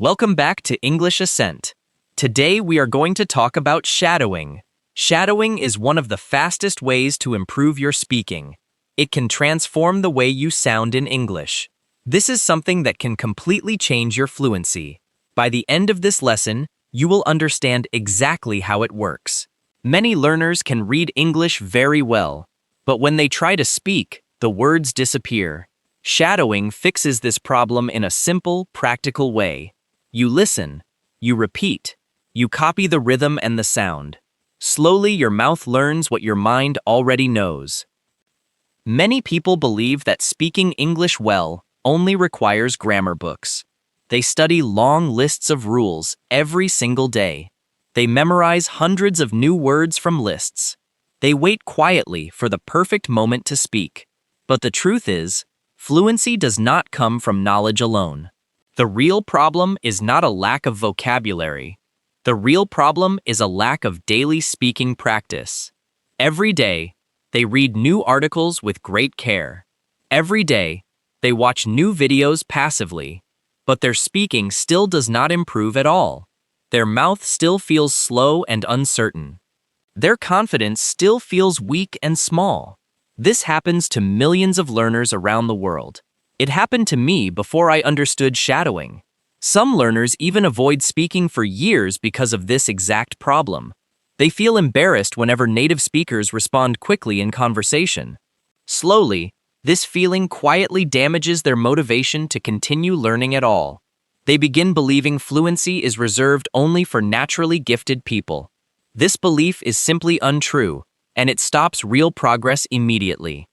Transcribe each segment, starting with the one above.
Welcome back to English Ascent. Today we are going to talk about shadowing. Shadowing is one of the fastest ways to improve your speaking. It can transform the way you sound in English. This is something that can completely change your fluency. By the end of this lesson, you will understand exactly how it works. Many learners can read English very well, but when they try to speak, the words disappear. Shadowing fixes this problem in a simple, practical way. You listen, you repeat, you copy the rhythm and the sound. Slowly, your mouth learns what your mind already knows. Many people believe that speaking English well only requires grammar books. They study long lists of rules every single day. They memorize hundreds of new words from lists. They wait quietly for the perfect moment to speak. But the truth is, fluency does not come from knowledge alone. The real problem is not a lack of vocabulary. The real problem is a lack of daily speaking practice. Every day, they read new articles with great care. Every day, they watch new videos passively, but their speaking still does not improve at all. Their mouth still feels slow and uncertain. Their confidence still feels weak and small. This happens to millions of learners around the world. It happened to me before I understood shadowing. Some learners even avoid speaking for years because of this exact problem. They feel embarrassed whenever native speakers respond quickly in conversation. Slowly, this feeling quietly damages their motivation to continue learning at all. They begin believing fluency is reserved only for naturally gifted people. This belief is simply untrue, and it stops real progress immediately.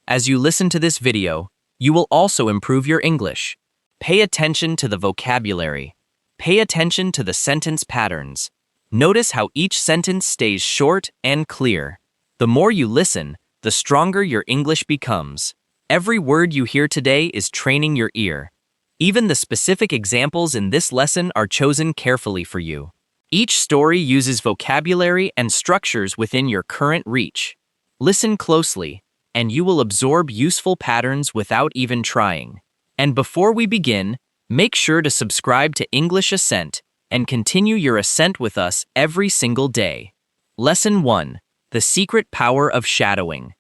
As you listen to this video, you will also improve your English. Pay attention to the vocabulary. Pay attention to the sentence patterns. Notice how each sentence stays short and clear. The more you listen, the stronger your English becomes. Every word you hear today is training your ear. Even the specific examples in this lesson are chosen carefully for you. Each story uses vocabulary and structures within your current reach. Listen closely, and you will absorb useful patterns without even trying. And before we begin, make sure to subscribe to English Ascent and continue your ascent with us every single day. Lesson 1. The Secret Power of Shadowing.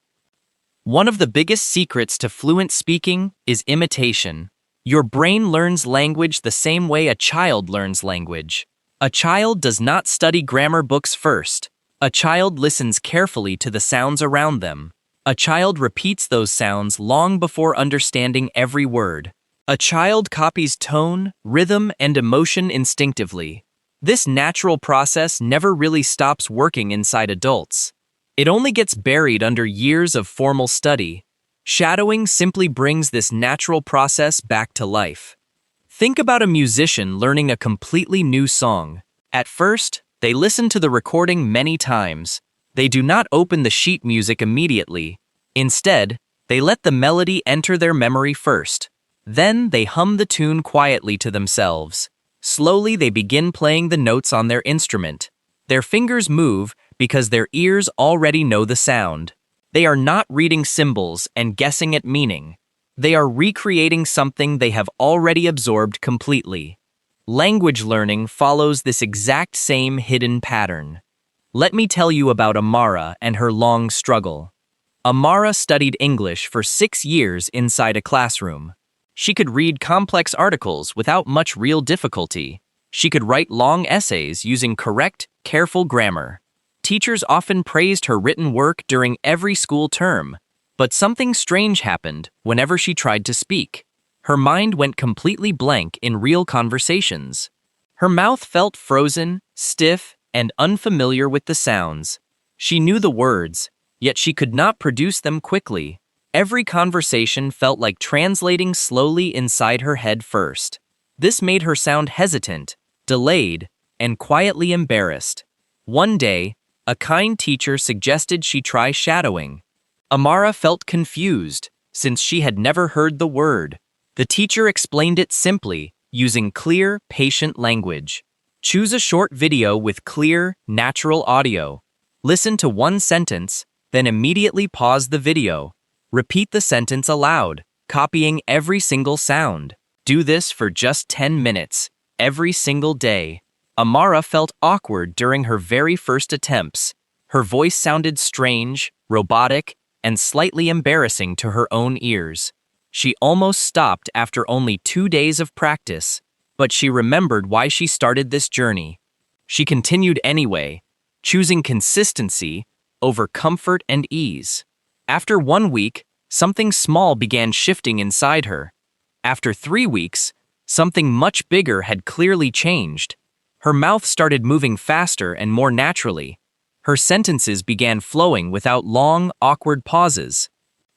One of the biggest secrets to fluent speaking is imitation. Your brain learns language the same way a child learns language. A child does not study grammar books first. A child listens carefully to the sounds around them. A child repeats those sounds long before understanding every word. A child copies tone, rhythm, and emotion instinctively. This natural process never really stops working inside adults. It only gets buried under years of formal study. Shadowing simply brings this natural process back to life. Think about a musician learning a completely new song. At first, they listen to the recording many times. They do not open the sheet music immediately. Instead, they let the melody enter their memory first. Then they hum the tune quietly to themselves. Slowly, they begin playing the notes on their instrument. Their fingers move because their ears already know the sound. They are not reading symbols and guessing at meaning. They are recreating something they have already absorbed completely. Language learning follows this exact same hidden pattern. Let me tell you about Amara and her long struggle. Amara studied English for 6 years inside a classroom. She could read complex articles without much real difficulty. She could write long essays using correct, careful grammar. Teachers often praised her written work during every school term, but something strange happened whenever she tried to speak. Her mind went completely blank in real conversations. Her mouth felt frozen, stiff, and unfamiliar with the sounds. She knew the words, yet she could not produce them quickly. Every conversation felt like translating slowly inside her head first. This made her sound hesitant, delayed, and quietly embarrassed. One day, a kind teacher suggested she try shadowing. Amara felt confused, since she had never heard the word. The teacher explained it simply, using clear, patient language. Choose a short video with clear, natural audio. Listen to one sentence, then immediately pause the video. Repeat the sentence aloud, copying every single sound. Do this for just 10 minutes, every single day. Amara felt awkward during her very first attempts. Her voice sounded strange, robotic, and slightly embarrassing to her own ears. She almost stopped after only 2 days of practice, but she remembered why she started this journey. She continued anyway, choosing consistency over comfort and ease. After 1 week, something small began shifting inside her. After 3 weeks, something much bigger had clearly changed. Her mouth started moving faster and more naturally. Her sentences began flowing without long, awkward pauses.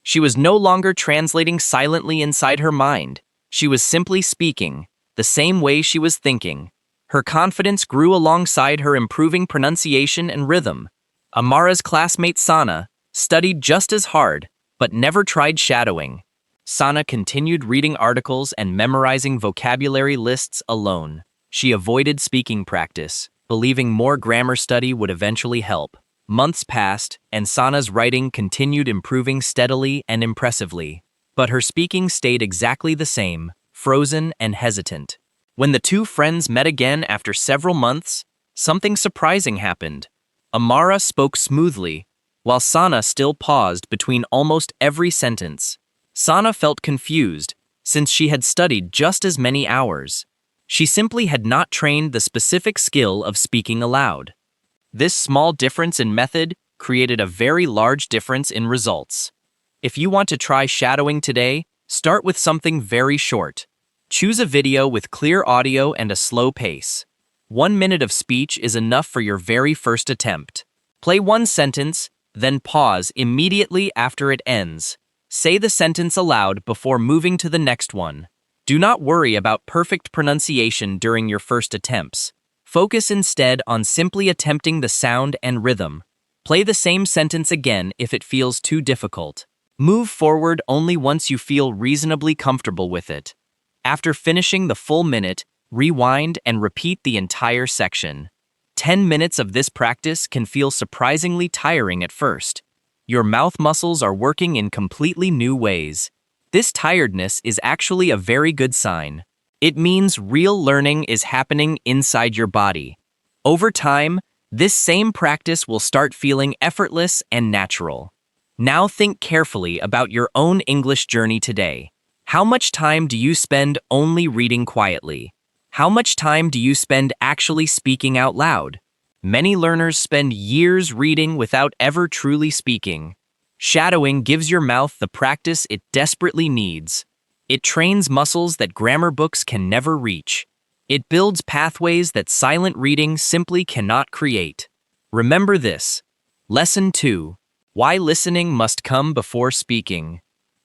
She was no longer translating silently inside her mind. She was simply speaking, the same way she was thinking. Her confidence grew alongside her improving pronunciation and rhythm. Amara's classmate Sana studied just as hard, but never tried shadowing. Sana continued reading articles and memorizing vocabulary lists alone. She avoided speaking practice, believing more grammar study would eventually help. Months passed, and Sana's writing continued improving steadily and impressively. But her speaking stayed exactly the same, frozen and hesitant. When the two friends met again after several months, something surprising happened. Amara spoke smoothly, while Sana still paused between almost every sentence. Sana felt confused, since she had studied just as many hours. She simply had not trained the specific skill of speaking aloud. This small difference in method created a very large difference in results. If you want to try shadowing today, start with something very short. Choose a video with clear audio and a slow pace. 1 minute of speech is enough for your very first attempt. Play one sentence, then pause immediately after it ends. Say the sentence aloud before moving to the next one. Do not worry about perfect pronunciation during your first attempts. Focus instead on simply attempting the sound and rhythm. Play the same sentence again if it feels too difficult. Move forward only once you feel reasonably comfortable with it. After finishing the full minute, rewind and repeat the entire section. 10 minutes of this practice can feel surprisingly tiring at first. Your mouth muscles are working in completely new ways. This tiredness is actually a very good sign. It means real learning is happening inside your body. Over time, this same practice will start feeling effortless and natural. Now think carefully about your own English journey today. How much time do you spend only reading quietly? How much time do you spend actually speaking out loud? Many learners spend years reading without ever truly speaking. Shadowing gives your mouth the practice it desperately needs. It trains muscles that grammar books can never reach. It builds pathways that silent reading simply cannot create. Remember this. Lesson 2. Why listening must come before speaking.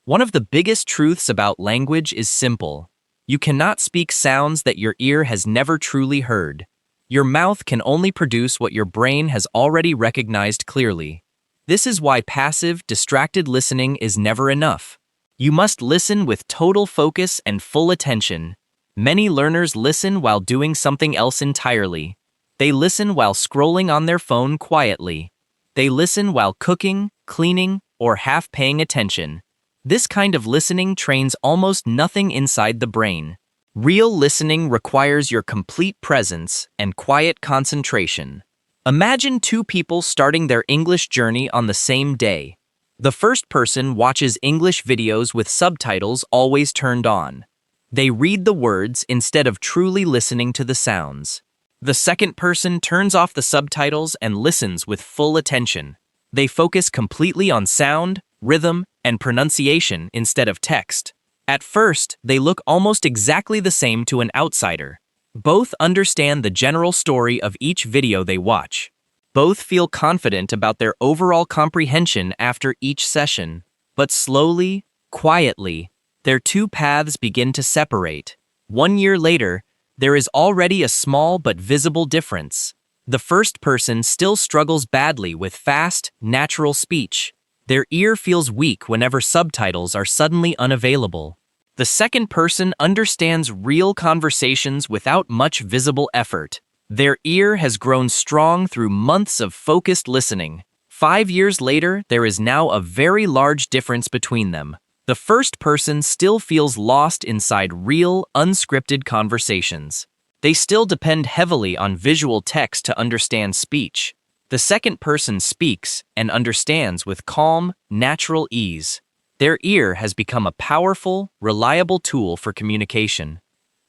One of the biggest truths about language is simple. You cannot speak sounds that your ear has never truly heard. Your mouth can only produce what your brain has already recognized clearly. This is why passive, distracted listening is never enough. You must listen with total focus and full attention. Many learners listen while doing something else entirely. They listen while scrolling on their phone quietly. They listen while cooking, cleaning, or half paying attention. This kind of listening trains almost nothing inside the brain. Real listening requires your complete presence and quiet concentration. Imagine two people starting their English journey on the same day. The first person watches English videos with subtitles always turned on. They read the words instead of truly listening to the sounds. The second person turns off the subtitles and listens with full attention. They focus completely on sound, rhythm, and pronunciation instead of text. At first, they look almost exactly the same to an outsider. Both understand the general story of each video they watch. Both feel confident about their overall comprehension after each session. But slowly, quietly, their two paths begin to separate. 1 year later, there is already a small but visible difference. The first person still struggles badly with fast, natural speech. Their ear feels weak whenever subtitles are suddenly unavailable. The second person understands real conversations without much visible effort. Their ear has grown strong through months of focused listening. 5 years later, there is now a very large difference between them. The first person still feels lost inside real, unscripted conversations. They still depend heavily on visual text to understand speech. The second person speaks and understands with calm, natural ease. Their ear has become a powerful, reliable tool for communication.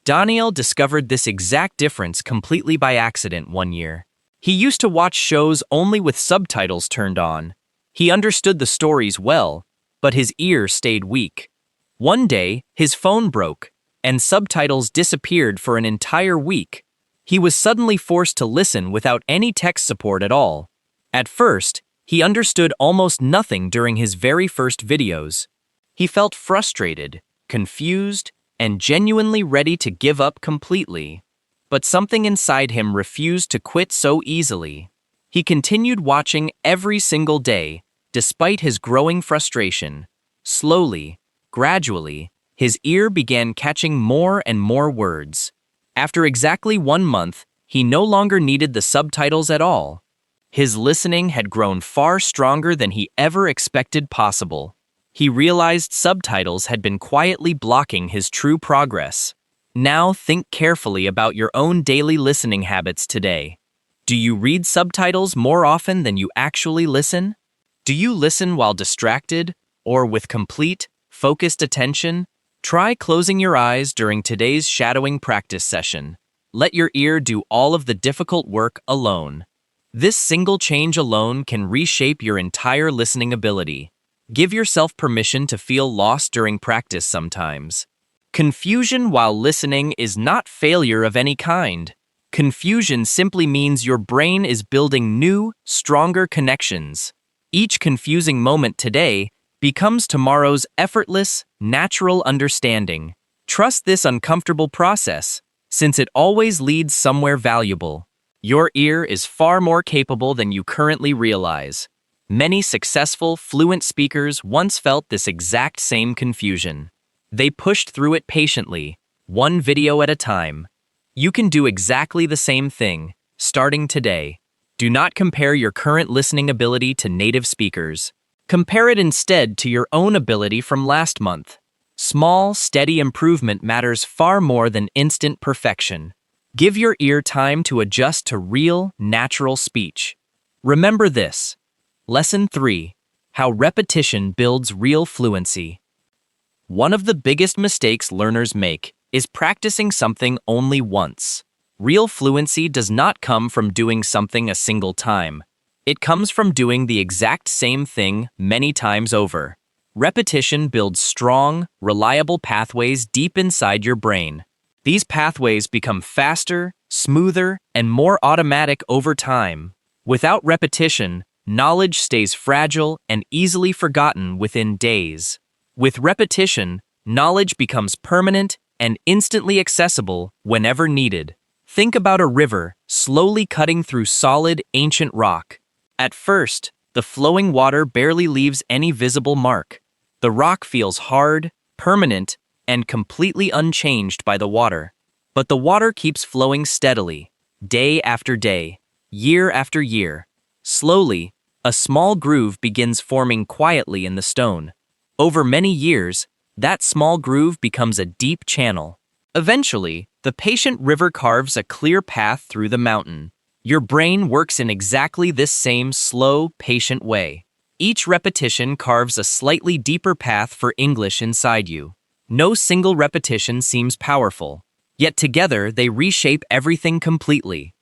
Daniel discovered this exact difference completely by accident one year. He used to watch shows only with subtitles turned on. He understood the stories well, but his ear stayed weak. One day, his phone broke, and subtitles disappeared for an entire week. He was suddenly forced to listen without any text support at all. At first, he understood almost nothing during his very first videos. He felt frustrated, confused, and genuinely ready to give up completely. But something inside him refused to quit so easily. He continued watching every single day, despite his growing frustration. Slowly, gradually, his ear began catching more and more words. After exactly 1 month, he no longer needed the subtitles at all. His listening had grown far stronger than he ever expected possible. He realized subtitles had been quietly blocking his true progress. Now think carefully about your own daily listening habits today. Do you read subtitles more often than you actually listen? Do you listen while distracted or with complete, focused attention? Try closing your eyes during today's shadowing practice session. Let your ear do all of the difficult work alone. This single change alone can reshape your entire listening ability. Give yourself permission to feel lost during practice sometimes. Confusion while listening is not failure of any kind. Confusion simply means your brain is building new, stronger connections. Each confusing moment today becomes tomorrow's effortless, natural understanding. Trust this uncomfortable process, since it always leads somewhere valuable. Your ear is far more capable than you currently realize. Many successful, fluent speakers once felt this exact same confusion. They pushed through it patiently, one video at a time. You can do exactly the same thing, starting today. Do not compare your current listening ability to native speakers. Compare it instead to your own ability from last month. Small, steady improvement matters far more than instant perfection. Give your ear time to adjust to real, natural speech. Remember this. Lesson 3. How repetition builds real fluency. One of the biggest mistakes learners make is practicing something only once. Real fluency does not come from doing something a single time. It comes from doing the exact same thing many times over. Repetition builds strong, reliable pathways deep inside your brain. These pathways become faster, smoother, and more automatic over time. Without repetition, knowledge stays fragile and easily forgotten within days. With repetition, knowledge becomes permanent and instantly accessible whenever needed. Think about a river slowly cutting through solid, ancient rock. At first, the flowing water barely leaves any visible mark. The rock feels hard, permanent, and completely unchanged by the water. But the water keeps flowing steadily, day after day, year after year. Slowly, a small groove begins forming quietly in the stone. Over many years, that small groove becomes a deep channel. Eventually, the patient river carves a clear path through the mountain. Your brain works in exactly this same slow, patient way. Each repetition carves a slightly deeper path for English inside you. No single repetition seems powerful, yet together they reshape everything completely.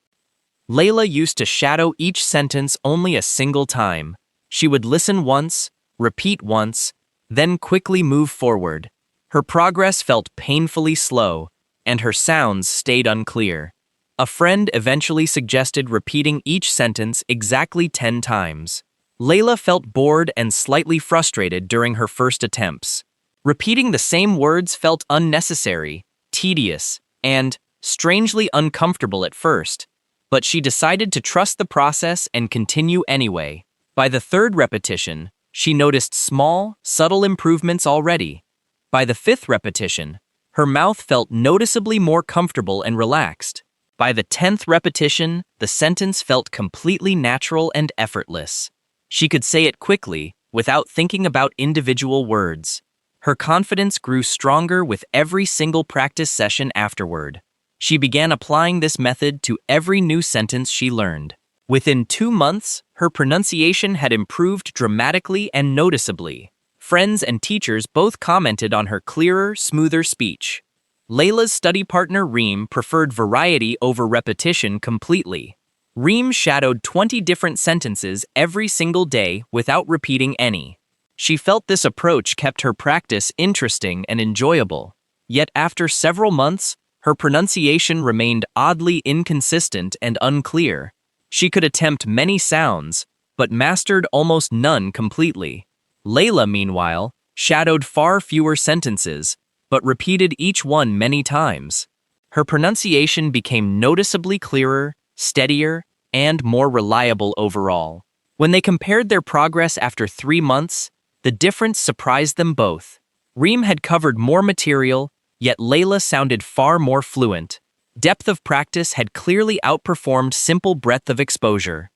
Layla used to shadow each sentence only a single time. She would listen once, repeat once, then quickly move forward. Her progress felt painfully slow, and her sounds stayed unclear. A friend eventually suggested repeating each sentence exactly 10 times. Layla felt bored and slightly frustrated during her first attempts. Repeating the same words felt unnecessary, tedious, and strangely uncomfortable at first. But she decided to trust the process and continue anyway. By the third repetition, she noticed small, subtle improvements already. By the fifth repetition, her mouth felt noticeably more comfortable and relaxed. By the 10th repetition, the sentence felt completely natural and effortless. She could say it quickly, without thinking about individual words. Her confidence grew stronger with every single practice session afterward. She began applying this method to every new sentence she learned. Within 2 months, her pronunciation had improved dramatically and noticeably. Friends and teachers both commented on her clearer, smoother speech. Layla's study partner Reem preferred variety over repetition completely. Reem shadowed 20 different sentences every single day without repeating any. She felt this approach kept her practice interesting and enjoyable. Yet after several months, her pronunciation remained oddly inconsistent and unclear. She could attempt many sounds, but mastered almost none completely. Layla, meanwhile, shadowed far fewer sentences, but repeated each one many times. Her pronunciation became noticeably clearer, steadier, and more reliable overall. When they compared their progress after 3 months, the difference surprised them both. Reem had covered more material, yet Layla sounded far more fluent. Depth of practice had clearly outperformed simple breadth of exposure.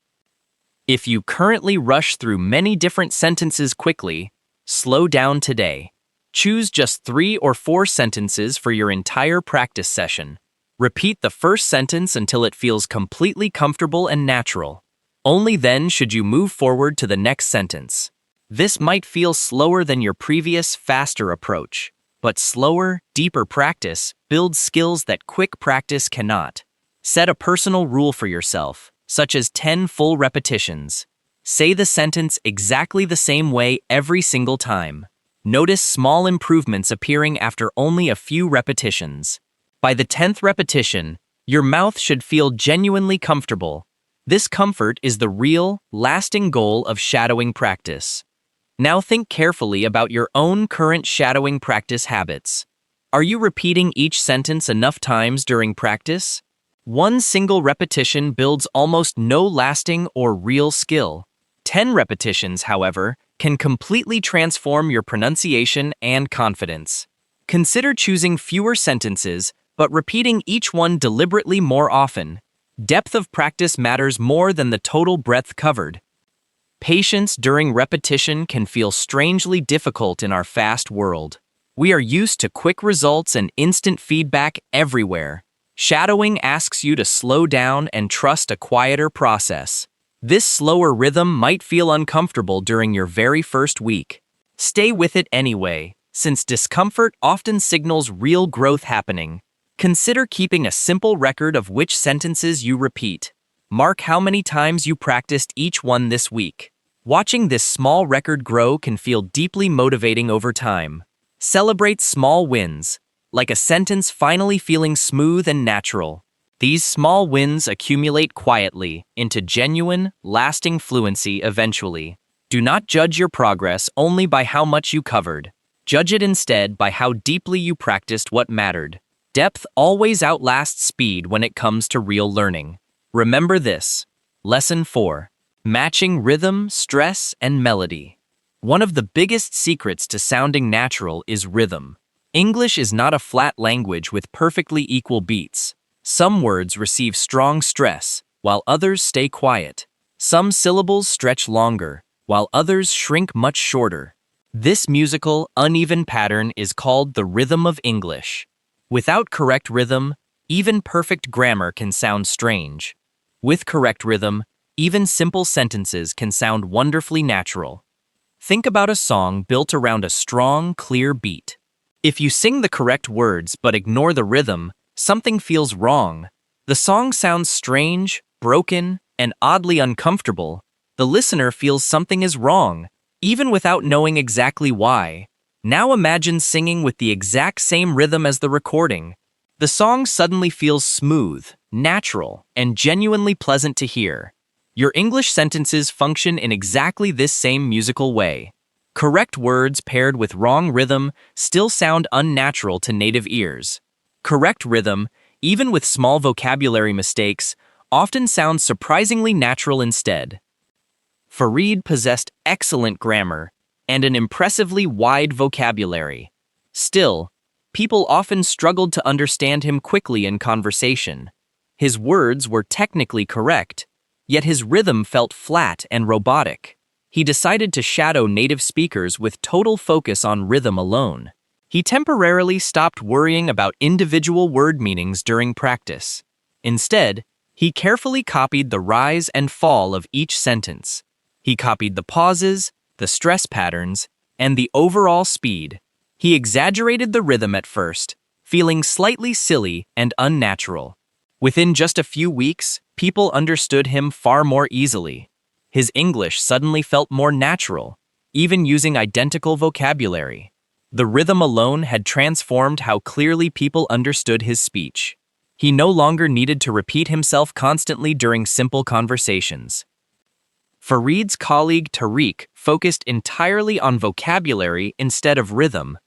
If you currently rush through many different sentences quickly, slow down today. Choose just 3 or 4 sentences for your entire practice session. Repeat the first sentence until it feels completely comfortable and natural. Only then should you move forward to the next sentence. This might feel slower than your previous, faster approach, but slower, deeper practice builds skills that quick practice cannot. Set a personal rule for yourself, such as 10 full repetitions. Say the sentence exactly the same way every single time. Notice small improvements appearing after only a few repetitions. By the 10th repetition, your mouth should feel genuinely comfortable. This comfort is the real, lasting goal of shadowing practice. Now think carefully about your own current shadowing practice habits. Are you repeating each sentence enough times during practice? One single repetition builds almost no lasting or real skill. 10 repetitions, however, can completely transform your pronunciation and confidence. Consider choosing fewer sentences, but repeating each one deliberately more often. Depth of practice matters more than the total breadth covered. Patience during repetition can feel strangely difficult in our fast world. We are used to quick results and instant feedback everywhere. Shadowing asks you to slow down and trust a quieter process. This slower rhythm might feel uncomfortable during your very first week. Stay with it anyway, since discomfort often signals real growth happening. Consider keeping a simple record of which sentences you repeat. Mark how many times you practiced each one this week. Watching this small record grow can feel deeply motivating over time. Celebrate small wins, like a sentence finally feeling smooth and natural. These small wins accumulate quietly into genuine, lasting fluency eventually. Do not judge your progress only by how much you covered. Judge it instead by how deeply you practiced what mattered. Depth always outlasts speed when it comes to real learning. Remember this. Lesson 4. Matching rhythm, stress, and melody. One of the biggest secrets to sounding natural is rhythm. English is not a flat language with perfectly equal beats. Some words receive strong stress, while others stay quiet. Some syllables stretch longer, while others shrink much shorter. This musical, uneven pattern is called the rhythm of English. Without correct rhythm, even perfect grammar can sound strange. With correct rhythm, even simple sentences can sound wonderfully natural. Think about a song built around a strong, clear beat. If you sing the correct words but ignore the rhythm, something feels wrong. The song sounds strange, broken, and oddly uncomfortable. The listener feels something is wrong, even without knowing exactly why. Now imagine singing with the exact same rhythm as the recording. The song suddenly feels smooth, natural, and genuinely pleasant to hear. Your English sentences function in exactly this same musical way. Correct words paired with wrong rhythm still sound unnatural to native ears. Correct rhythm, even with small vocabulary mistakes, often sounds surprisingly natural instead. Farid possessed excellent grammar and an impressively wide vocabulary. Still, people often struggled to understand him quickly in conversation. His words were technically correct, yet his rhythm felt flat and robotic. He decided to shadow native speakers with total focus on rhythm alone. He temporarily stopped worrying about individual word meanings during practice. Instead, he carefully copied the rise and fall of each sentence. He copied the pauses, the stress patterns, and the overall speed. He exaggerated the rhythm at first, feeling slightly silly and unnatural. Within just a few weeks, people understood him far more easily. His English suddenly felt more natural, even using identical vocabulary. The rhythm alone had transformed how clearly people understood his speech. He no longer needed to repeat himself constantly during simple conversations. Farid's colleague Tariq focused entirely on vocabulary instead of rhythm.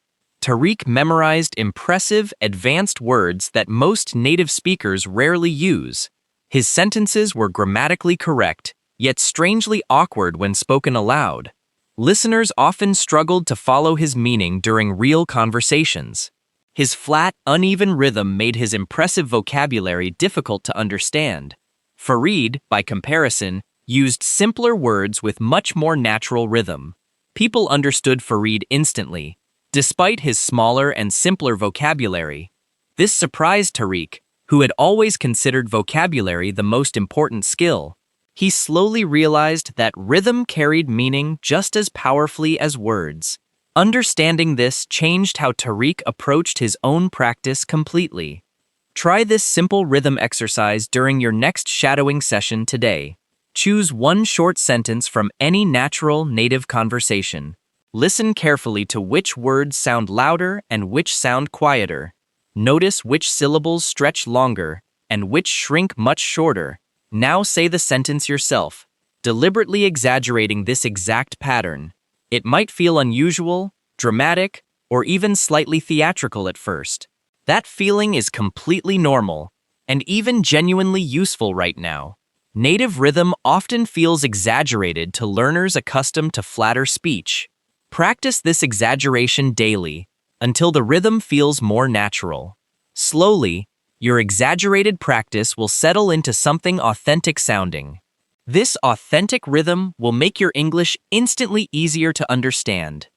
Tariq memorized impressive, advanced words that most native speakers rarely use. His sentences were grammatically correct, yet strangely awkward when spoken aloud. Listeners often struggled to follow his meaning during real conversations. His flat, uneven rhythm made his impressive vocabulary difficult to understand. Farid, by comparison, used simpler words with much more natural rhythm. People understood Farid instantly, despite his smaller and simpler vocabulary. This surprised Tariq, who had always considered vocabulary the most important skill. He slowly realized that rhythm carried meaning just as powerfully as words. Understanding this changed how Tariq approached his own practice completely. Try this simple rhythm exercise during your next shadowing session today. Choose one short sentence from any natural native conversation. Listen carefully to which words sound louder and which sound quieter. Notice which syllables stretch longer and which shrink much shorter. Now say the sentence yourself, deliberately exaggerating this exact pattern. It might feel unusual, dramatic, or even slightly theatrical at first. That feeling is completely normal, and even genuinely useful right now. Native rhythm often feels exaggerated to learners accustomed to flatter speech. Practice this exaggeration daily, until the rhythm feels more natural. Slowly, your exaggerated practice will settle into something authentic sounding. This authentic rhythm will make your English instantly easier to understand.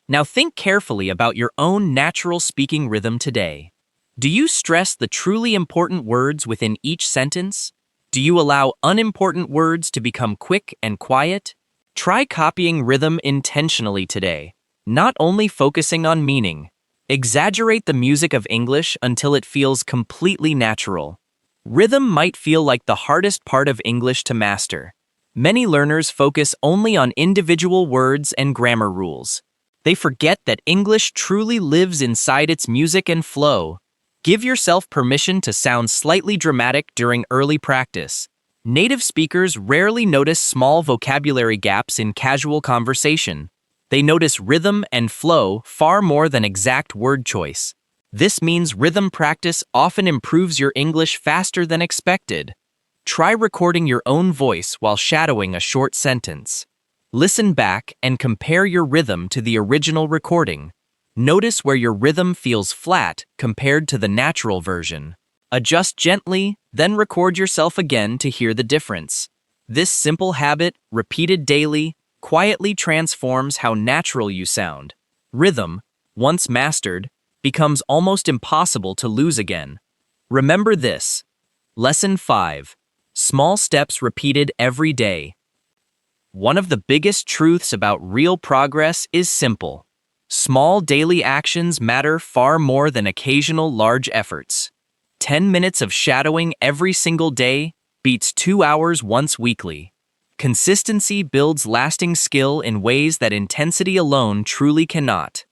Now think carefully about your own natural speaking rhythm today. Do you stress the truly important words within each sentence? Do you allow unimportant words to become quick and quiet? Try copying rhythm intentionally today, not only focusing on meaning. Exaggerate the music of English until it feels completely natural. Rhythm might feel like the hardest part of English to master. Many learners focus only on individual words and grammar rules. They forget that English truly lives inside its music and flow. Give yourself permission to sound slightly dramatic during early practice. Native speakers rarely notice small vocabulary gaps in casual conversation. They notice rhythm and flow far more than exact word choice. This means rhythm practice often improves your English faster than expected. Try recording your own voice while shadowing a short sentence. Listen back and compare your rhythm to the original recording. Notice where your rhythm feels flat compared to the natural version. Adjust gently, then record yourself again to hear the difference. This simple habit, repeated daily, quietly transforms how natural you sound. Rhythm, once mastered, becomes almost impossible to lose again. Remember this. Lesson 5. Small steps repeated every day. One of the biggest truths about real progress is simple. Small daily actions matter far more than occasional large efforts. 10 minutes of shadowing every single day beats 2 hours once weekly. Consistency builds lasting skill in ways that intensity alone truly cannot.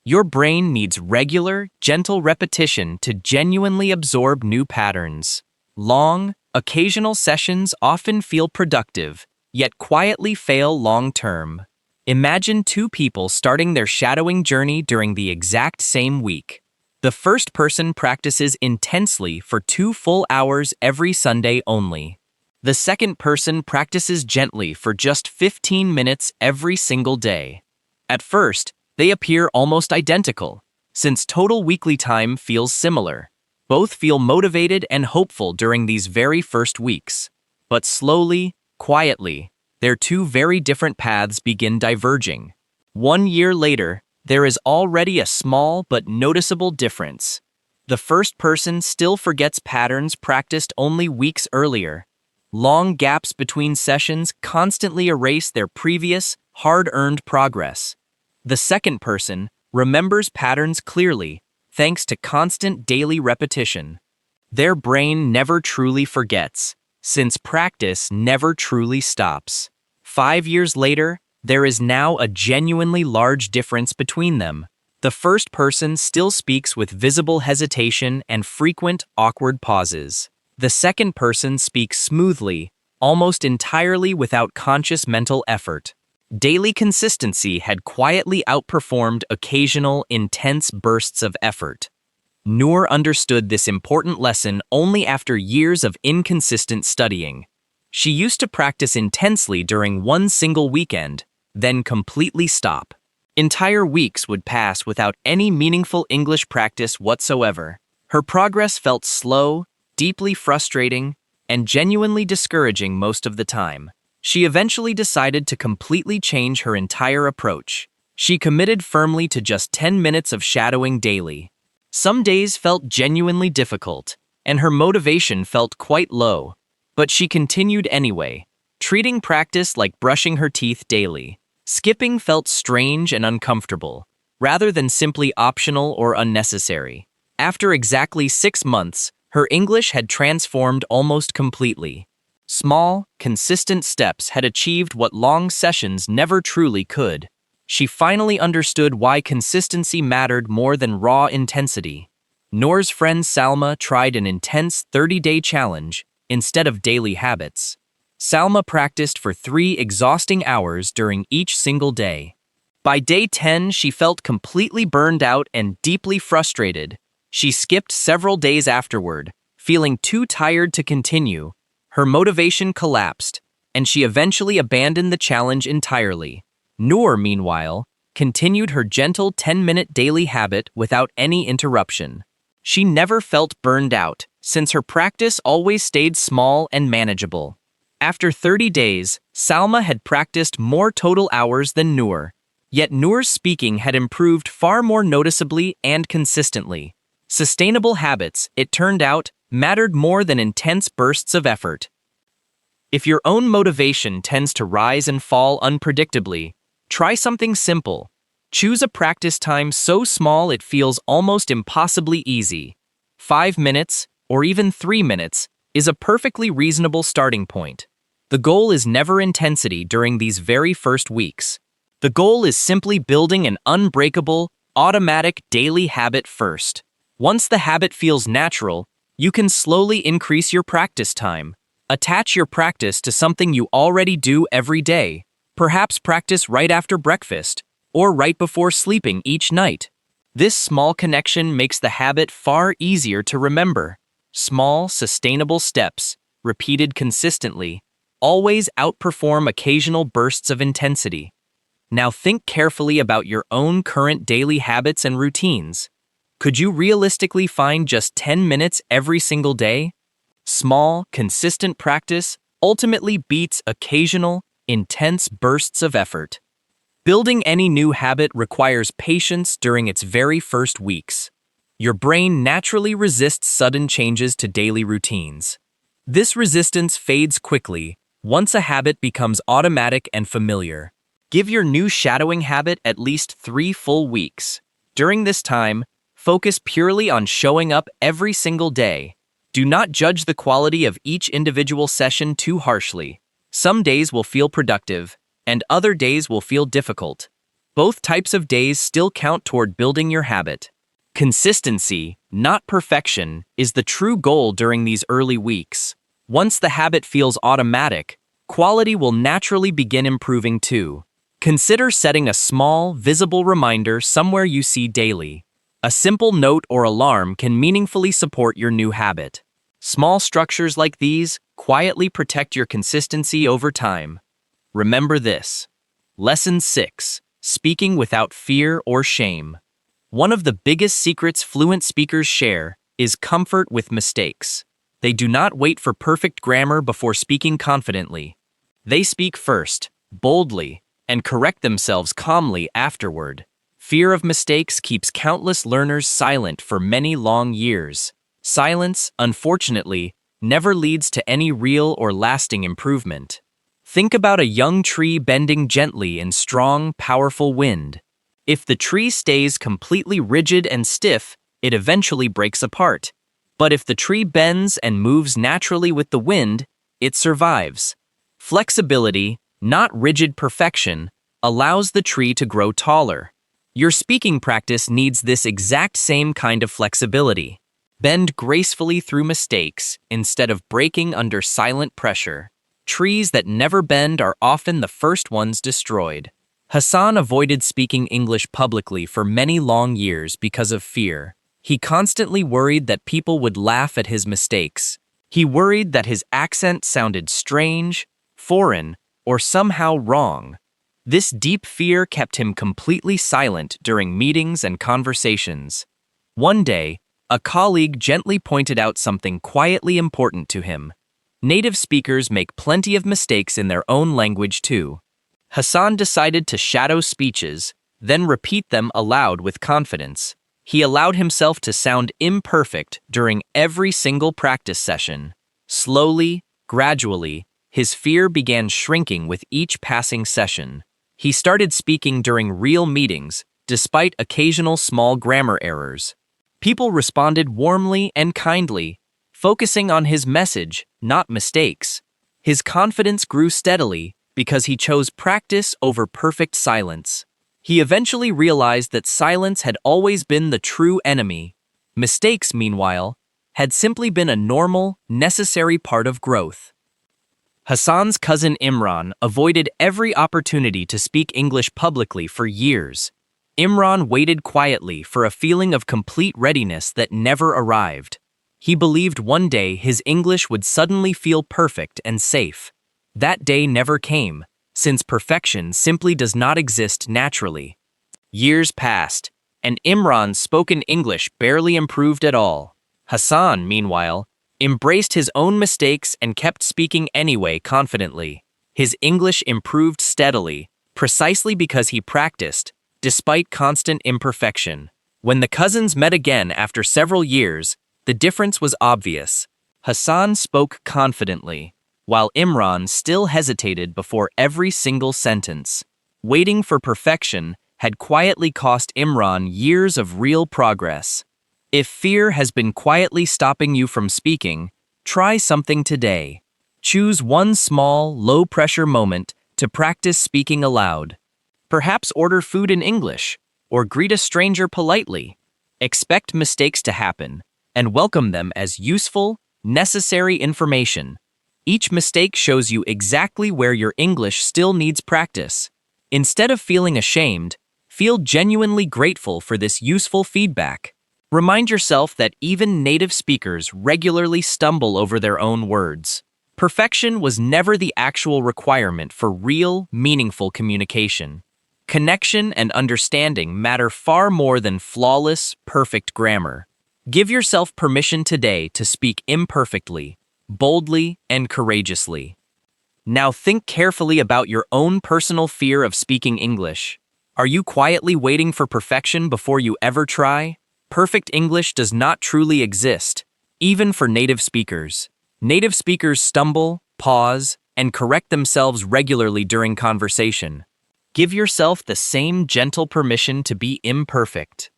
Your brain needs regular, gentle repetition to genuinely absorb new patterns. Long, occasional sessions often feel productive, yet quietly fail long-term. Imagine two people starting their shadowing journey during the exact same week. The first person practices intensely for 2 full hours every Sunday only. The second person practices gently for just 15 minutes every single day. At first, they appear almost identical, since total weekly time feels similar. Both feel motivated and hopeful during these very first weeks. But slowly, quietly, their two very different paths begin diverging. 1 year later, there is already a small but noticeable difference. The first person still forgets patterns practiced only weeks earlier. Long gaps between sessions constantly erase their previous, hard-earned progress. The second person remembers patterns clearly, thanks to constant daily repetition. Their brain never truly forgets, since practice never truly stops. 5 years later, there is now a genuinely large difference between them. The first person still speaks with visible hesitation and frequent, awkward pauses. The second person speaks smoothly, almost entirely without conscious mental effort. Daily consistency had quietly outperformed occasional, intense bursts of effort. Noor understood this important lesson only after years of inconsistent studying. She used to practice intensely during one single weekend, then completely stop. Entire weeks would pass without any meaningful English practice whatsoever. Her progress felt slow, deeply frustrating, and genuinely discouraging most of the time. She eventually decided to completely change her entire approach. She committed firmly to just 10 minutes of shadowing daily. Some days felt genuinely difficult, and her motivation felt quite low, but she continued anyway, treating practice like brushing her teeth daily. Skipping felt strange and uncomfortable, rather than simply optional or unnecessary. After exactly 6 months, her English had transformed almost completely. Small, consistent steps had achieved what long sessions never truly could. She finally understood why consistency mattered more than raw intensity. Noor's friend Salma tried an intense 30-day challenge instead of daily habits. Salma practiced for 3 exhausting hours during each single day. By day 10, she felt completely burned out and deeply frustrated. She skipped several days afterward, feeling too tired to continue. Her motivation collapsed, and she eventually abandoned the challenge entirely. Noor, meanwhile, continued her gentle 10-minute daily habit without any interruption. She never felt burned out, since her practice always stayed small and manageable. After 30 days, Salma had practiced more total hours than Noor. Yet Noor's speaking had improved far more noticeably and consistently. Sustainable habits, it turned out, mattered more than intense bursts of effort. If your own motivation tends to rise and fall unpredictably, try something simple. Choose a practice time so small it feels almost impossibly easy. 5 minutes, or even 3 minutes, is a perfectly reasonable starting point. The goal is never intensity during these very first weeks. The goal is simply building an unbreakable, automatic daily habit first. Once the habit feels natural, you can slowly increase your practice time. Attach your practice to something you already do every day. Perhaps practice right after breakfast, or right before sleeping each night. This small connection makes the habit far easier to remember. Small, sustainable steps, repeated consistently, always outperform occasional bursts of intensity. Now think carefully about your own current daily habits and routines. Could you realistically find just 10 minutes every single day? Small, consistent practice ultimately beats occasional, intense bursts of effort. Building any new habit requires patience during its very first weeks. Your brain naturally resists sudden changes to daily routines. This resistance fades quickly once a habit becomes automatic and familiar. Give your new shadowing habit at least 3 full weeks. During this time, focus purely on showing up every single day. Do not judge the quality of each individual session too harshly. Some days will feel productive, and other days will feel difficult. Both types of days still count toward building your habit. Consistency, not perfection, is the true goal during these early weeks. Once the habit feels automatic, quality will naturally begin improving too. Consider setting a small, visible reminder somewhere you see daily. A simple note or alarm can meaningfully support your new habit. Small structures like these quietly protect your consistency over time. Remember this. Lesson 6. Speaking without fear or shame. One of the biggest secrets fluent speakers share is comfort with mistakes. They do not wait for perfect grammar before speaking confidently. They speak first, boldly, and correct themselves calmly afterward. Fear of mistakes keeps countless learners silent for many long years. Silence, unfortunately, never leads to any real or lasting improvement. Think about a young tree bending gently in strong, powerful wind. If the tree stays completely rigid and stiff, it eventually breaks apart. But if the tree bends and moves naturally with the wind, it survives. Flexibility, not rigid perfection, allows the tree to grow taller. Your speaking practice needs this exact same kind of flexibility. Bend gracefully through mistakes instead of breaking under silent pressure. Trees that never bend are often the first ones destroyed. Hassan avoided speaking English publicly for many long years because of fear. He constantly worried that people would laugh at his mistakes. He worried that his accent sounded strange, foreign, or somehow wrong. This deep fear kept him completely silent during meetings and conversations. One day, a colleague gently pointed out something quietly important to him. Native speakers make plenty of mistakes in their own language too. Hassan decided to shadow speeches, then repeat them aloud with confidence. He allowed himself to sound imperfect during every single practice session. Slowly, gradually, his fear began shrinking with each passing session. He started speaking during real meetings, despite occasional small grammar errors. People responded warmly and kindly, focusing on his message, not mistakes. His confidence grew steadily because he chose practice over perfect silence. He eventually realized that silence had always been the true enemy. Mistakes, meanwhile, had simply been a normal, necessary part of growth. Hassan's cousin Imran avoided every opportunity to speak English publicly for years. Imran waited quietly for a feeling of complete readiness that never arrived. He believed one day his English would suddenly feel perfect and safe. That day never came, since perfection simply does not exist naturally. Years passed, and Imran's spoken English barely improved at all. Hassan, meanwhile, embraced his own mistakes and kept speaking anyway confidently. His English improved steadily, precisely because he practiced, despite constant imperfection. When the cousins met again after several years, the difference was obvious. Hassan spoke confidently, while Imran still hesitated before every single sentence. Waiting for perfection had quietly cost Imran years of real progress. If fear has been quietly stopping you from speaking, try something today. Choose one small, low-pressure moment to practice speaking aloud. Perhaps order food in English, or greet a stranger politely. Expect mistakes to happen, and welcome them as useful, necessary information. Each mistake shows you exactly where your English still needs practice. Instead of feeling ashamed, feel genuinely grateful for this useful feedback. Remind yourself that even native speakers regularly stumble over their own words. Perfection was never the actual requirement for real, meaningful communication. Connection and understanding matter far more than flawless, perfect grammar. Give yourself permission today to speak imperfectly, boldly, and courageously. Now think carefully about your own personal fear of speaking English. Are you quietly waiting for perfection before you ever try? Perfect English does not truly exist, even for native speakers. Native speakers stumble, pause, and correct themselves regularly during conversation. Give yourself the same gentle permission to be imperfect.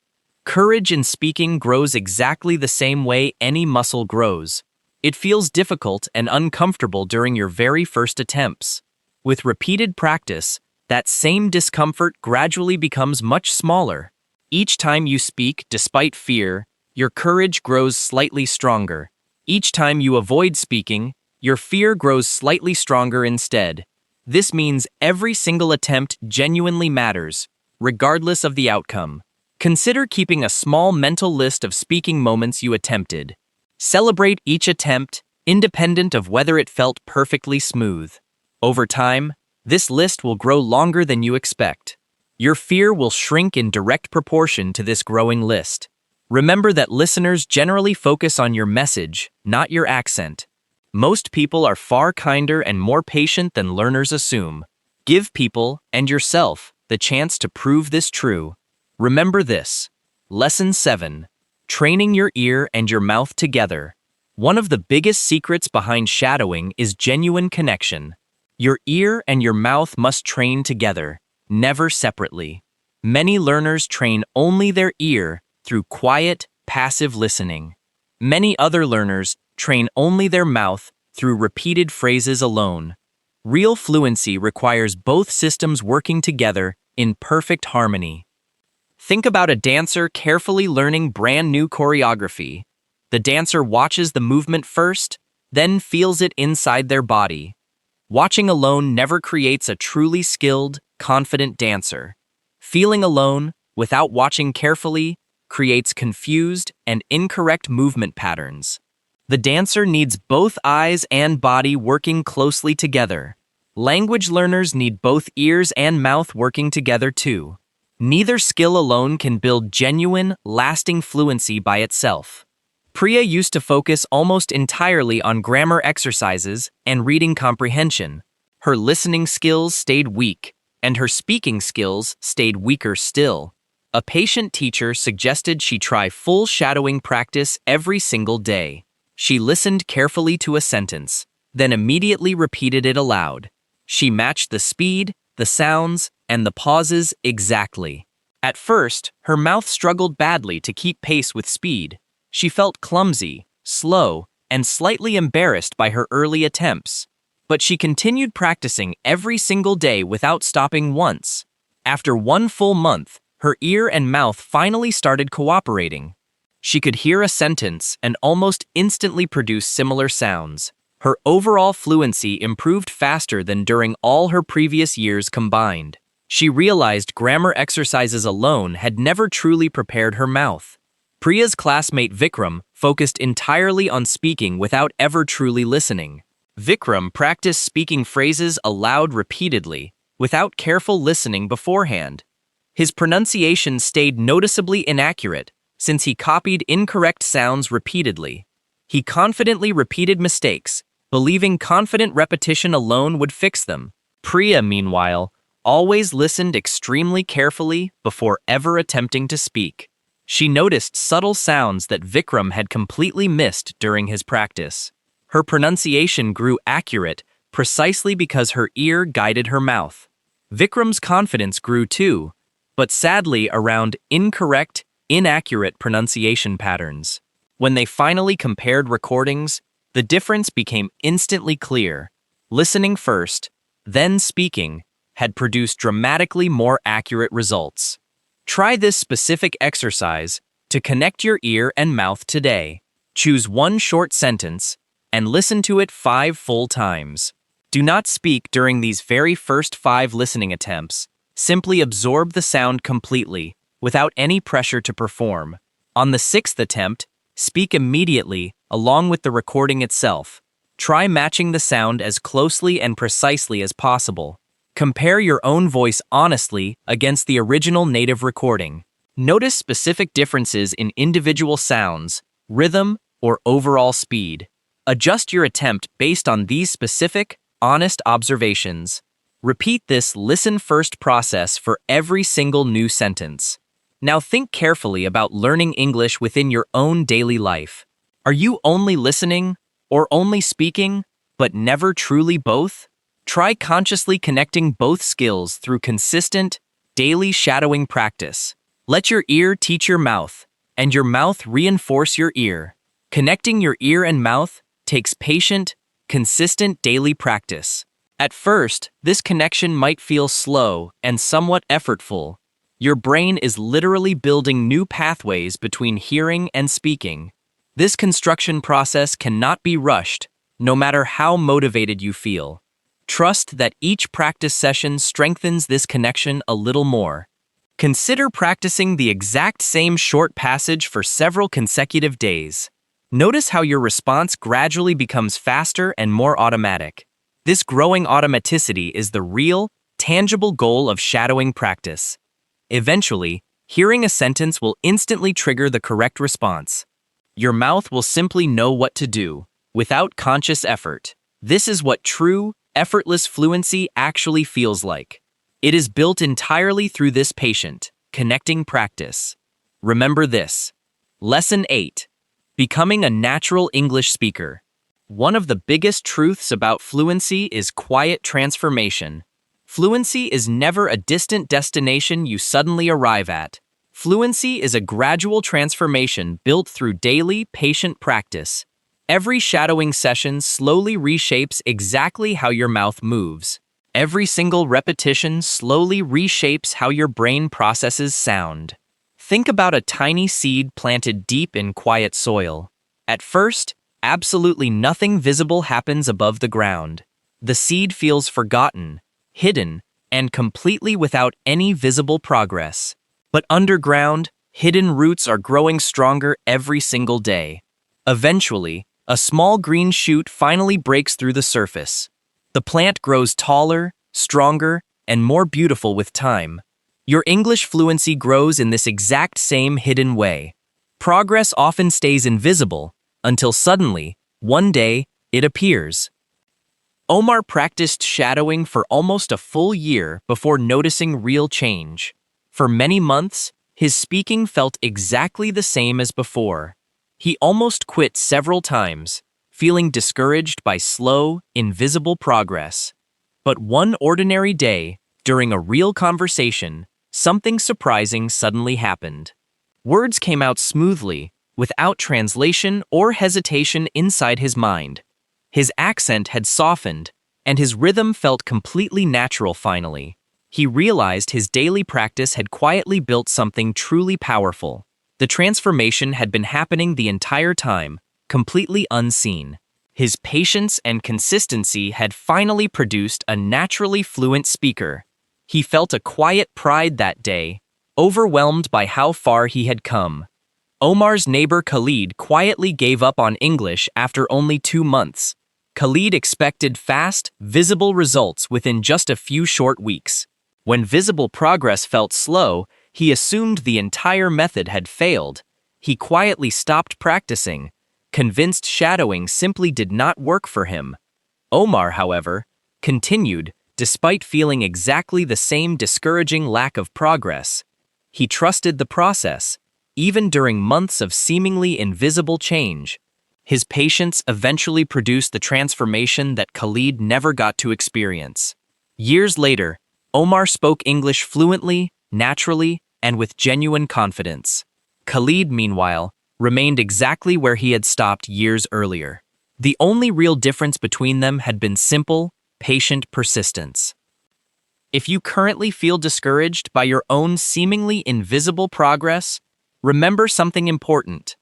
Courage in speaking grows exactly the same way any muscle grows. It feels difficult and uncomfortable during your very first attempts. With repeated practice, that same discomfort gradually becomes much smaller. Each time you speak, despite fear, your courage grows slightly stronger. Each time you avoid speaking, your fear grows slightly stronger instead. This means every single attempt genuinely matters, regardless of the outcome. Consider keeping a small mental list of speaking moments you attempted. Celebrate each attempt, independent of whether it felt perfectly smooth. Over time, this list will grow longer than you expect. Your fear will shrink in direct proportion to this growing list. Remember that listeners generally focus on your message, not your accent. Most people are far kinder and more patient than learners assume. Give people, and yourself, the chance to prove this true. Remember this. Lesson 7. Training your ear and your mouth together. One of the biggest secrets behind shadowing is genuine connection. Your ear and your mouth must train together, never separately. Many learners train only their ear through quiet, passive listening. Many other learners train only their mouth through repeated phrases alone. Real fluency requires both systems working together in perfect harmony. Think about a dancer carefully learning brand new choreography. The dancer watches the movement first, then feels it inside their body. Watching alone never creates a truly skilled, confident dancer. Feeling alone, without watching carefully, creates confused and incorrect movement patterns. The dancer needs both eyes and body working closely together. Language learners need both ears and mouth working together too. Neither skill alone can build genuine, lasting fluency by itself. Priya used to focus almost entirely on grammar exercises and reading comprehension. Her listening skills stayed weak, and her speaking skills stayed weaker still. A patient teacher suggested she try full shadowing practice every single day. She listened carefully to a sentence, then immediately repeated it aloud. She matched the speed, the sounds, and the pauses exactly. At first, her mouth struggled badly to keep pace with speed. She felt clumsy, slow, and slightly embarrassed by her early attempts. But she continued practicing every single day without stopping once. After 1 full month, her ear and mouth finally started cooperating. She could hear a sentence and almost instantly produce similar sounds. Her overall fluency improved faster than during all her previous years combined. She realized grammar exercises alone had never truly prepared her mouth. Priya's classmate Vikram focused entirely on speaking without ever truly listening. Vikram practiced speaking phrases aloud repeatedly, without careful listening beforehand. His pronunciation stayed noticeably inaccurate, since he copied incorrect sounds repeatedly. He confidently repeated mistakes, believing confident repetition alone would fix them. Priya, meanwhile, always listened extremely carefully before ever attempting to speak. She noticed subtle sounds that Vikram had completely missed during his practice. Her pronunciation grew accurate precisely because her ear guided her mouth. Vikram's confidence grew too, but sadly around incorrect, inaccurate pronunciation patterns. When they finally compared recordings, the difference became instantly clear. Listening first, then speaking, had produced dramatically more accurate results. Try this specific exercise to connect your ear and mouth today. Choose one short sentence and listen to it 5 full times. Do not speak during these very first 5 listening attempts. Simply absorb the sound completely, without any pressure to perform. On the 6th attempt, speak immediately, along with the recording itself. Try matching the sound as closely and precisely as possible. Compare your own voice honestly against the original native recording. Notice specific differences in individual sounds, rhythm, or overall speed. Adjust your attempt based on these specific, honest observations. Repeat this listen-first process for every single new sentence. Now think carefully about learning English within your own daily life. Are you only listening, or only speaking, but never truly both? Try consciously connecting both skills through consistent, daily shadowing practice. Let your ear teach your mouth, and your mouth reinforce your ear. Connecting your ear and mouth takes patient, consistent daily practice. At first, this connection might feel slow and somewhat effortful. Your brain is literally building new pathways between hearing and speaking. This construction process cannot be rushed, no matter how motivated you feel. Trust that each practice session strengthens this connection a little more. Consider practicing the exact same short passage for several consecutive days. Notice how your response gradually becomes faster and more automatic. This growing automaticity is the real, tangible goal of shadowing practice. Eventually, hearing a sentence will instantly trigger the correct response. Your mouth will simply know what to do, without conscious effort. This is what true, effortless fluency actually feels like. It is built entirely through this patient, connecting practice. Remember this. Lesson 8. Becoming a natural English speaker. One of the biggest truths about fluency is quiet transformation. Fluency is never a distant destination you suddenly arrive at. Fluency is a gradual transformation built through daily, patient practice. Every shadowing session slowly reshapes exactly how your mouth moves. Every single repetition slowly reshapes how your brain processes sound. Think about a tiny seed planted deep in quiet soil. At first, absolutely nothing visible happens above the ground. The seed feels forgotten, hidden, and completely without any visible progress. But underground, hidden roots are growing stronger every single day. Eventually, a small green shoot finally breaks through the surface. The plant grows taller, stronger, and more beautiful with time. Your English fluency grows in this exact same hidden way. Progress often stays invisible, until suddenly, one day, it appears. Omar practiced shadowing for almost a full year before noticing real change. For many months, his speaking felt exactly the same as before. He almost quit several times, feeling discouraged by slow, invisible progress. But one ordinary day, during a real conversation, something surprising suddenly happened. Words came out smoothly, without translation or hesitation inside his mind. His accent had softened, and his rhythm felt completely natural finally. He realized his daily practice had quietly built something truly powerful. The transformation had been happening the entire time, completely unseen. His patience and consistency had finally produced a naturally fluent speaker. He felt a quiet pride that day, overwhelmed by how far he had come. Omar's neighbor Khalid quietly gave up on English after only 2 months. Khalid expected fast, visible results within just a few short weeks. When visible progress felt slow, he assumed the entire method had failed. He quietly stopped practicing, convinced shadowing simply did not work for him. Omar, however, continued, despite feeling exactly the same discouraging lack of progress. He trusted the process, even during months of seemingly invisible change. His patience eventually produced the transformation that Khalid never got to experience. Years later, Omar spoke English fluently, naturally, and with genuine confidence. Khalid, meanwhile, remained exactly where he had stopped years earlier. The only real difference between them had been simple, patient persistence. If you currently feel discouraged by your own seemingly invisible progress, remember something important.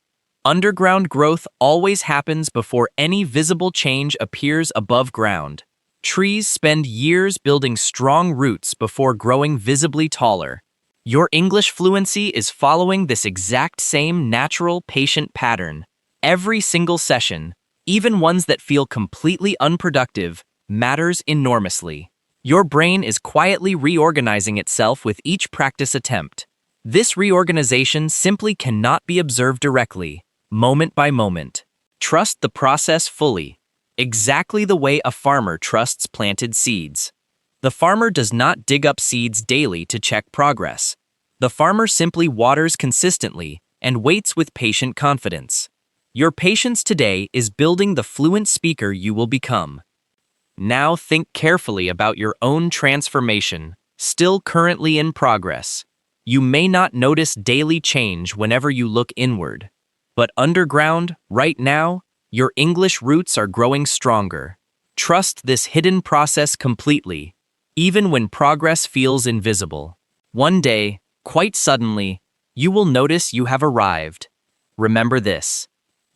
Underground growth always happens before any visible change appears above ground. Trees spend years building strong roots before growing visibly taller. Your English fluency is following this exact same natural, patient pattern. Every single session, even ones that feel completely unproductive, matters enormously. Your brain is quietly reorganizing itself with each practice attempt. This reorganization simply cannot be observed directly, moment by moment. Trust the process fully, exactly the way a farmer trusts planted seeds. The farmer does not dig up seeds daily to check progress. The farmer simply waters consistently and waits with patient confidence. Your patience today is building the fluent speaker you will become. Now think carefully about your own transformation, still currently in progress. You may not notice daily change whenever you look inward. But underground, right now, your English roots are growing stronger. Trust this hidden process completely, even when progress feels invisible. One day, quite suddenly, you will notice you have arrived. Remember this.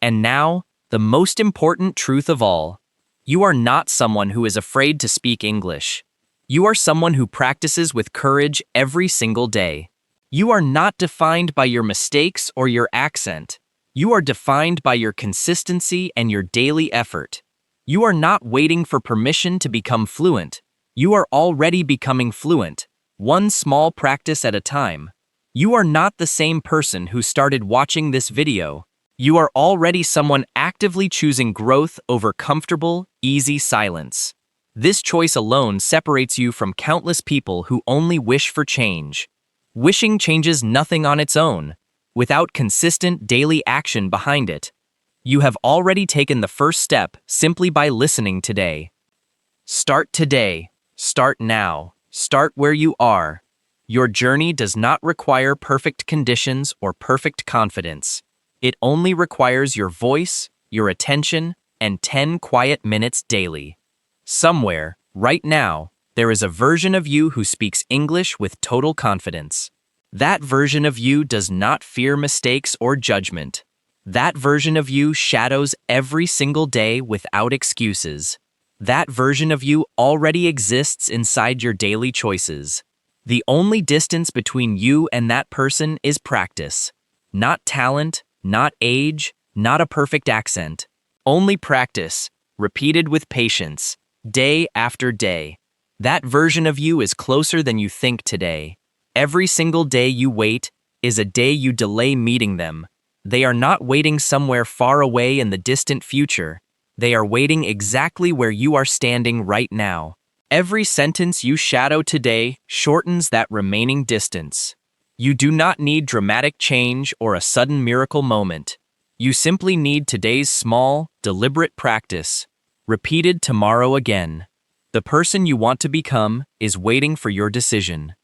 And now, the most important truth of all. You are not someone who is afraid to speak English. You are someone who practices with courage every single day. You are not defined by your mistakes or your accent. You are defined by your consistency and your daily effort. You are not waiting for permission to become fluent. You are already becoming fluent, one small practice at a time. You are not the same person who started watching this video. You are already someone actively choosing growth over comfortable, easy silence. This choice alone separates you from countless people who only wish for change. Wishing changes nothing on its own, without consistent daily action behind it. You have already taken the first step simply by listening today. Start today. Start now. Start where you are. Your journey does not require perfect conditions or perfect confidence. It only requires your voice, your attention, and 10 quiet minutes daily. Somewhere, right now, there is a version of you who speaks English with total confidence. That version of you does not fear mistakes or judgment. That version of you shadows every single day without excuses. That version of you already exists inside your daily choices. The only distance between you and that person is practice. Not talent, not age, not a perfect accent. Only practice, repeated with patience, day after day. That version of you is closer than you think today. Every single day you wait is a day you delay meeting them. They are not waiting somewhere far away in the distant future. They are waiting exactly where you are standing right now. Every sentence you shadow today shortens that remaining distance. You do not need dramatic change or a sudden miracle moment. You simply need today's small, deliberate practice, repeated tomorrow again. The person you want to become is waiting for your decision.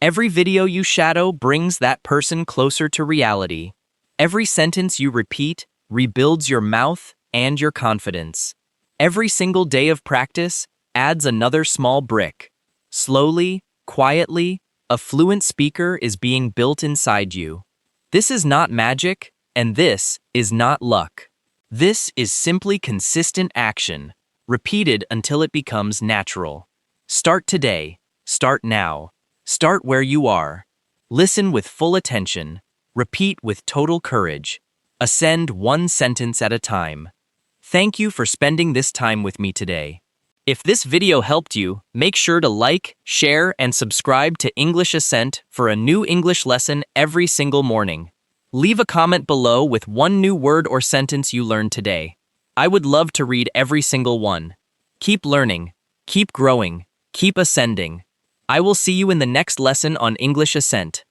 Every video you shadow brings that person closer to reality. Every sentence you repeat rebuilds your mouth and your confidence. Every single day of practice adds another small brick. Slowly, quietly, a fluent speaker is being built inside you. This is not magic, and this is not luck. This is simply consistent action, repeated until it becomes natural. Start today. Start now. Start where you are. Listen with full attention. Repeat with total courage. Ascend one sentence at a time. Thank you for spending this time with me today. If this video helped you, make sure to like, share, and subscribe to English Ascent for a new English lesson every single morning. Leave a comment below with one new word or sentence you learned today. I would love to read every single one. Keep learning, keep growing, keep ascending. I will see you in the next lesson on English Ascent.